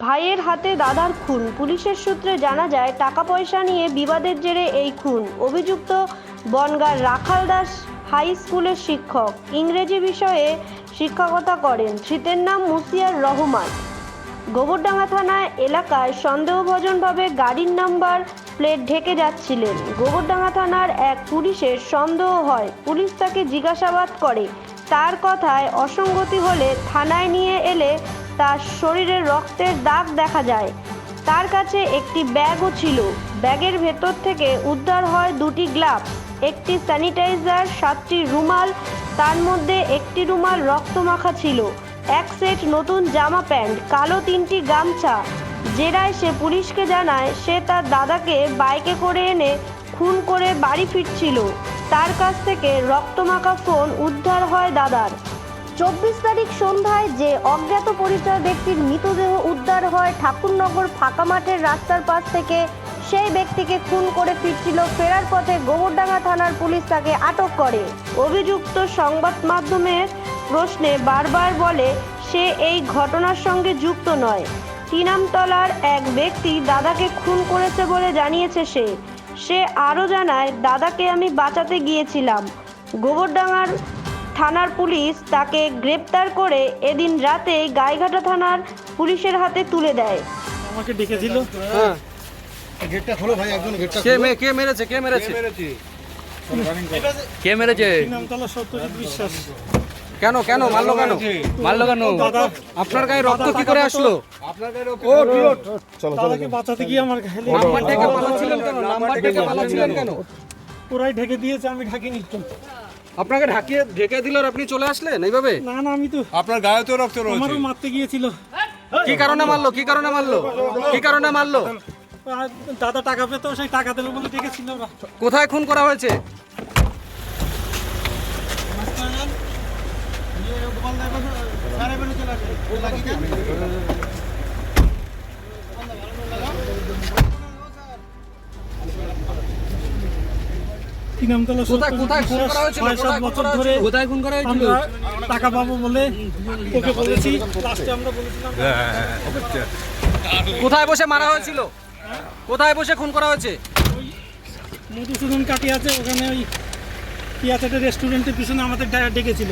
ভাইয়ের হাতে দাদার খুন। পুলিশের সূত্রে জানা যায়, টাকা পয়সা নিয়ে বিবাদের জেরে এই খুন। অভিযুক্ত বনগাঁর রাখালদাস হাই স্কুলের শিক্ষক, ইংরেজি বিষয়ে শিক্ষকতা করেন। ধৃতের নাম মুসিয়ার রহমান। গোবরডাঙ্গা থানা এলাকায় সন্দেহভাজনভাবে গাড়ির নাম্বার প্লেট ঢেকে যাচ্ছিলেন। গোবরডাঙ্গা থানার এক পুলিশের সন্দেহ হয়। পুলিশ তাকে জিজ্ঞাসাবাদ করে। তার কথায় অসঙ্গতি হলে থানায় নিয়ে এলে তার শরীরে রক্তের দাগ দেখা যায়। তার কাছে একটি ব্যাগও ছিল। ব্যাগের ভেতর থেকে উদ্ধার হয় দুটি গ্লাভস, একটি স্যানিটাইজার, 7টি রুমাল। তার মধ্যে একটি রুমাল রক্তমাখা ছিল, এক সেট নতুন জামা প্যান্ট, কালো 3টি গামছা। জেরায় সে পুলিশকে জানায় সে তার দাদাকে বাইকে করে এনে খুন করে বাড়ি ফিরছিল। তার কাছ থেকে রক্তমাখা ফোন উদ্ধার হয় দাদার। 24 তারিখ সন্ধ্যায় যে অজ্ঞাত পরিচয় ব্যক্তির মৃতদেহ উদ্ধার হয় ঠাকুরনগর ফাঁকা মাঠের রাস্তার পাশ থেকে, সেই ব্যক্তিকে খুন করে ফিরছিল। ফেরার পথে গোবরডাঙ্গা থানার পুলিশ তাকে আটক করে। অভিযুক্ত সংবাদ মাধ্যমের প্রশ্নে বারবার বলে সে এই ঘটনার সঙ্গে যুক্ত নয়। তিনামতলার এক ব্যক্তি দাদাকে খুন করেছে বলে জানিয়েছে সে আরও জানায়, দাদাকে আমি বাঁচাতে গিয়েছিলাম। গোবরডাঙ্গার থানার পুলিশ তাকে গ্রেপ্তার করে এদিন রাতে গাইঘাটা থানার পুলিশের হাতে তুলে দেয়। আমাকে ডেকেছিল। হ্যাঁ, গেটটা খোলো ভাই, একজন গেটটা কে মেরেছে? কে মেরেছে? নামতলা সত্যজিৎ বিশ্বাস। কেন মারলো কেন? দাদা আপনার গায়ে রক্ত কি করে আসলো? দাদাকে বাঁচাতে গিয়ে আমার গায়ে লেগে নাম্বার ডেকে পালাচ্ছিলেন কেন? পুরাই ঢেকে দিয়েছে, আমি ঢাকিনি তো। আপনাকে ঢেকে দিল আর আপনি চলে আসলেন এইভাবে? না আমি তো, আপনার গায়ে তো রক্ত রয়েছে। আমারও মারতে গিয়েছিল। কি কারণে মারলো? আর দাদা টাকা পেতো, সেই টাকা দিল বলে ডেকেছিল ওরা। কোথায় খুন করা হয়েছে? তিনামতলা কোথায় খুন করা হয়েছিল? 6-7 বছর ধরে কোথায় খুন করা হয়েছিল? আমরা টাকা পাবো বলে ওকে বলেছি। লাস্টে আমরা বলেছিলাম কোথায় বসে মারা হয়েছিল? কোথায় বসে খুন করা হয়েছে? ওই মধুসূদন কাটি আছে, ওখানে ওই কি আছে একটা রেস্টুরেন্টের পিছনে আমাদের ডেকেছিল।